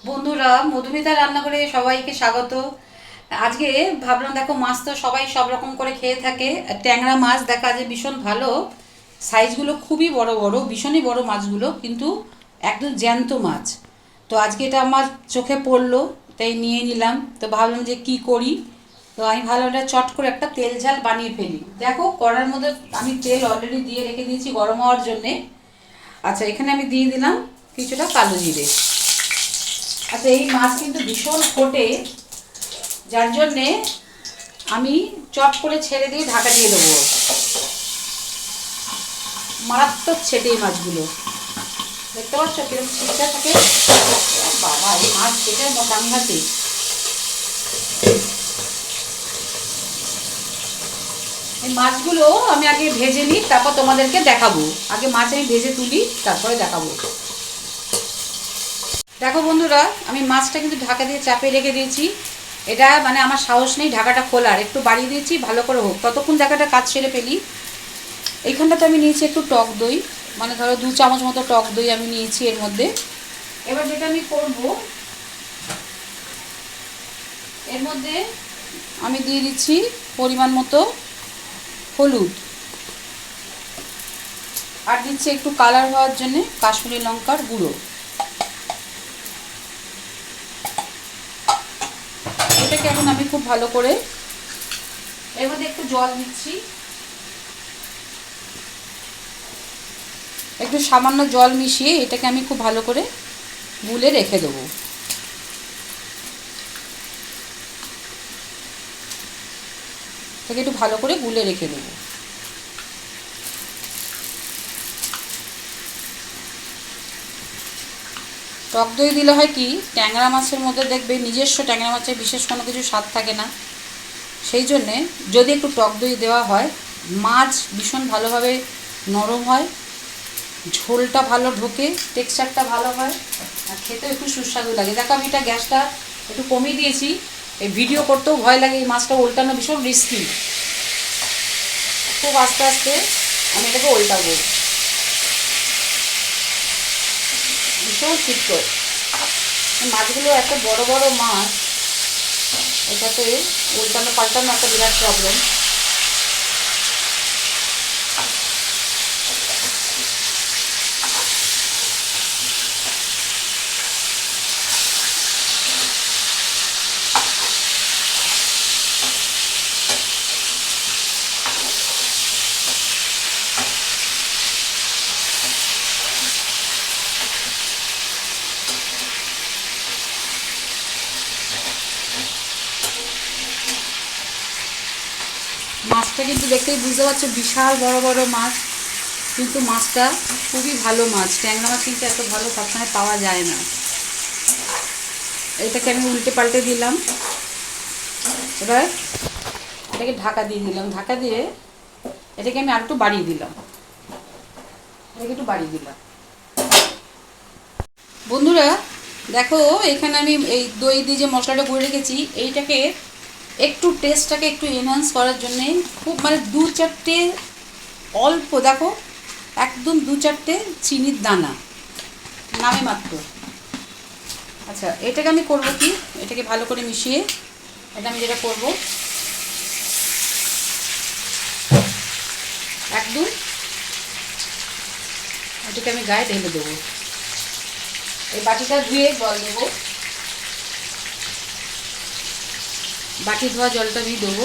বন্ধুরা, মধুমিতা রান্নাঘরে সবাইকে স্বাগত। আজকে ভাবলাম, দেখো মাছ তো সবাই সব রকম করে খেয়ে থাকে। ট্যাংরা মাছ দেখা যায় ভীষণ ভালো সাইজগুলো, খুবই বড় বড়, ভীষণই বড় মাছগুলো, কিন্তু একদম জ্যান্ত মাছ। তো আজকে এটা আমার চোখে পড়লো, তাই নিয়ে নিলাম। তো ভাবলাম যে কি করি। তো আমি ভালো এটা চট করে একটা তেল ঝাল বানিয়ে ফেলি। দেখো কড়ার মধ্যে আমি তেল অলরেডি দিয়ে রেখে দিয়েছি গরম হওয়ার জন্যে। আচ্ছা, এখানে আমি দিয়ে দিলাম কিছুটা কালো জিরে। আচ্ছা, এই মাছ কিন্তু ভীষণ ফোটে, যার জন্যে আমি চট করে ছেড়ে দিয়ে ঢাকা দিয়ে দেবো। মারাত্মক ছেটে এই মাছগুলো, দেখতে পাচ্ছ কিরকম ছিটটা থাকে। বাবা, এই মাছ কেটে মোটামি হাতে। এই মাছগুলো আমি আগে ভেজে নিই, তারপর তোমাদেরকে দেখাবো। আগে মাছ আমি ভেজে তুলি, তারপরে দেখাবো। দেখো বন্ধুরা, আমি মাছটা কিন্তু ঢাকা দিয়ে চাপে রেখে দিয়েছি। এটা মানে আমার সাহস নেই ঢাকাটা খোলার, একটু বাড়িয়ে দিয়েছি, ভালো করে হোক, ততক্ষণ ঢাকাটা কাজ সেরে ফেলি। এইখানটাতে আমি নিয়েছি একটু টক দই, মানে ধরো 2 চামচ মতো টক দই আমি নিয়েছি এর মধ্যে। এবার যেটা আমি করব, এর মধ্যে আমি দিয়ে দিচ্ছি পরিমাণ মতো হলুদ, আর দিচ্ছি একটু কালার হওয়ার জন্য কাশ্মীরি লঙ্কার গুঁড়ো। এটাকে এখন আমি খুব ভালো করে, এর মধ্যে একটু জল দিচ্ছি, একটু সামান্য জল মিশিয়ে এটাকে আমি খুব ভালো করে গুলে রেখে দেবো। এটাকে একটু ভালো করে গুলে রেখে দেবো। টক দই দিলে হয় কি, ট্যাংরা মাছের মধ্যে দেখবে নিজস্ব ট্যাংরা মাছের বিশেষ কোনো কিছু স্বাদ থাকে না। সেই জন্যে যদি একটু টক দই দেওয়া হয়, মাছ ভীষণ ভালোভাবে নরম হয়, ঝোলটা ভালো ঢোকে, টেক্সচারটা ভালো হয়, আর খেতেও একটু সুস্বাদু লাগে। দেখো আমি এটা গ্যাসটা একটু কমিয়ে দিয়েছি, এই ভিডিও করতেও ভয় লাগে, এই মাছটা উল্টানো ভীষণ রিস্কি। খুব আস্তে আস্তে আমি এটাকে উল্টাবো, ভীষণ ছিটকো। মাছগুলো এত বড় বড় মাছ, এটাতে উল্টানো পাল্টানো একটা বিরাট প্রবলেম। মাছটা কিন্তু দেখতেই বুঝতে পারছো বিশাল বড় বড় মাছ, কিন্তু মাছটা খুবই ভালো মাছ। ট্যাংরা মাছ কিন্তু এত ভালো সবসময় পাওয়া যায় না। এটাকে আমি উল্টে পাল্টে দিলাম। এবার এটাকে ঢাকা দিয়ে দিলাম, ঢাকা দিয়ে এটাকে আমি আর একটু বাড়িয়ে দিলাম, এটাকে একটু বাড়িয়ে দিলাম। বন্ধুরা দেখো, এখানে আমি এই দই দিয়ে যে মশলাটা করে রেখেছি, এইটাকে একটু টেস্টটাকে একটু এনহান্স করার জন্যে খুব মানে 2-4টে, অল্প দেখো, একদম 2-4টে চিনির দানা, নামে মাত্র। আচ্ছা, এটাকে আমি করব কি, এটাকে ভালো করে মিশিয়ে, এটা আমি যেটা করব, একদম এটাকে আমি গায়ে ঢেলে দেবো। এই বাটিটা ধুয়ে জল দেবো, বাটি ধোয়া জলটা আমি দেবো,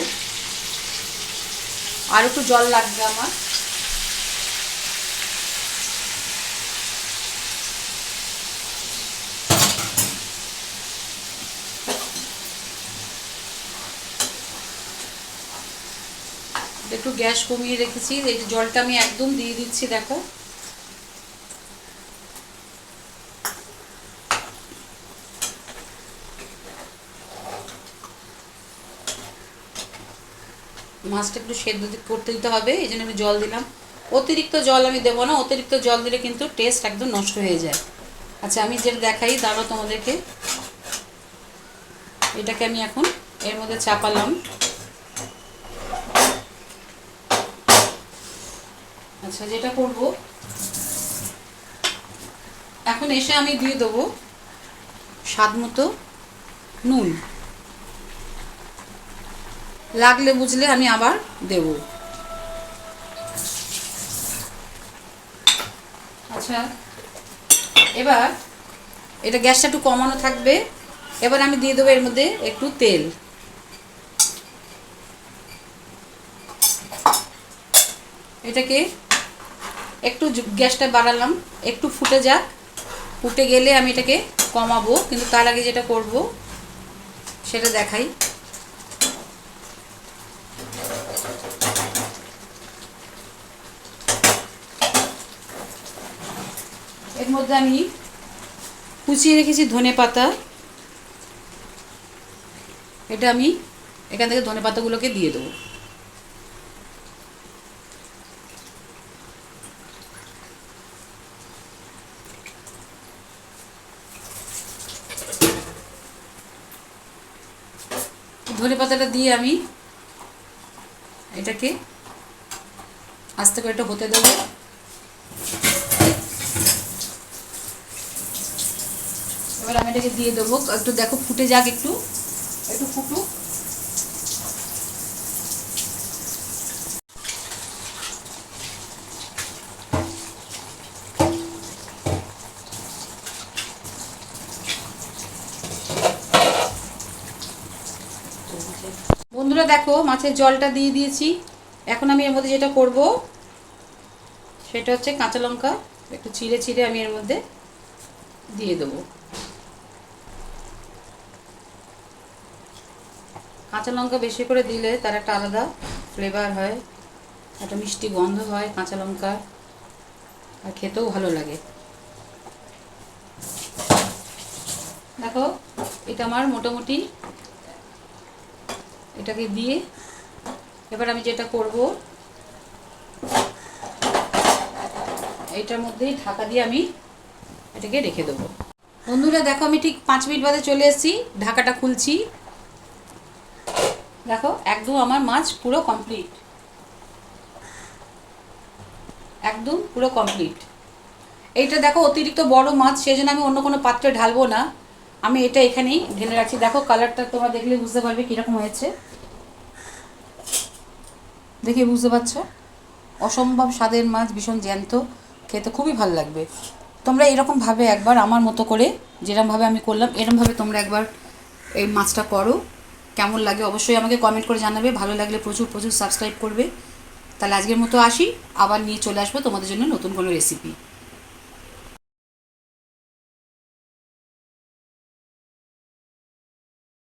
আর একটু জল লাগবে আমার। একটু গ্যাস কমিয়ে রেখেছি, এই জলটা আমি একদম দিয়ে দিচ্ছি। দেখো মাছটা একটু সেদ্ধ করতে দিতে হবে, এই জন্য আমি জল দিলাম। অতিরিক্ত জল আমি দেবো না, অতিরিক্ত জল দিলে কিন্তু টেস্ট একদম নষ্ট হয়ে যায়। আচ্ছা, আমি যেটা দেখাই দাঁড়াও তোমাদেরকে, এটাকে আমি এখন এর মধ্যে চাপালাম। আচ্ছা, যেটা করব এখন এসে আমি দিয়ে দেবো স্বাদ মতো নুন, লাগলে বুঝলে আমি আবার দেব। আচ্ছা, এবার এটা গ্যাসটা একটু কমানো থাকবে। এবার আমি দিয়ে দেবো এর মধ্যে একটু তেল। এটাকে একটু গ্যাসটা বাড়ালাম, একটু ফুটে যাক। ফুটে গেলে আমি এটাকে কমাবো, কিন্তু তার আগে যেটা করব সেটা দেখাই। এর মধ্যে আমি কুচিয়ে রেখেছি ধনে পাতা, এটা আমি এখান থেকে ধনে পাতাগুলোকে দিয়ে দেবো। ধনে পাতাটা দিয়ে আমি এটাকে আস্তে করে এটা হতে দেবো। এবার আমি এটাকে দিয়ে দেবো, একটু দেখো ফুটে যাক, একটু একটু ফুটুক। বন্ধুরা দেখো মাছের জলটা দিয়ে দিয়েছি। এখন আমি এর মধ্যে যেটা করব সেটা হচ্ছে কাঁচা লঙ্কা একটু চিড়ে চিড়ে আমি এর মধ্যে দিয়ে দেবো। কাঁচা লঙ্কা বেশি করে দিলে তার একটা আলাদা ফ্লেভার হয়, একটা মিষ্টি গন্ধ হয় কাঁচা লঙ্কার, আর খেতেও ভালো লাগে। দেখো এটা আমার মোটামুটি এটাকে দিয়ে এবার আমি যেটা করব এইটার মধ্যেই ঢাকা দিয়ে আমি এটাকে রেখে দেবো। বন্ধুরা দেখো আমি ঠিক 5 মিনিট বাদে চলে এসেছি, ঢাকাটা খুলছি। দেখো একদম আমার মাছ পুরো কমপ্লিট, একদম পুরো কমপ্লিট। এইটা দেখো অতিরিক্ত বড় মাছ, সেই জন্য আমি অন্য কোনো পাত্রে ঢালবো না, আমি এটা এখানেই ঢেলে রাখছি। দেখো কালারটা তোমরা দেখলে বুঝতে পারবে কীরকম হয়েছে, দেখে বুঝতে পারছো। অসম্ভব স্বাদের মাছ, ভীষণ জ্যান্ত, খেতে খুবই ভালো লাগবে। তোমরা এরকমভাবে একবার আমার মতো করে যেরকমভাবে আমি করলাম এরকমভাবে তোমরা একবার এই মাছটা করো, কেমন লাগে অবশ্যই আমাকে কমেন্ট করে জানাবে। ভালো লাগলে প্রচুর প্রচুর সাবস্ক্রাইব করবে। তাহলে আজকের মতো আসি, আবার নিয়ে চলে আসবো তোমাদের জন্য নতুন কোনো রেসিপি।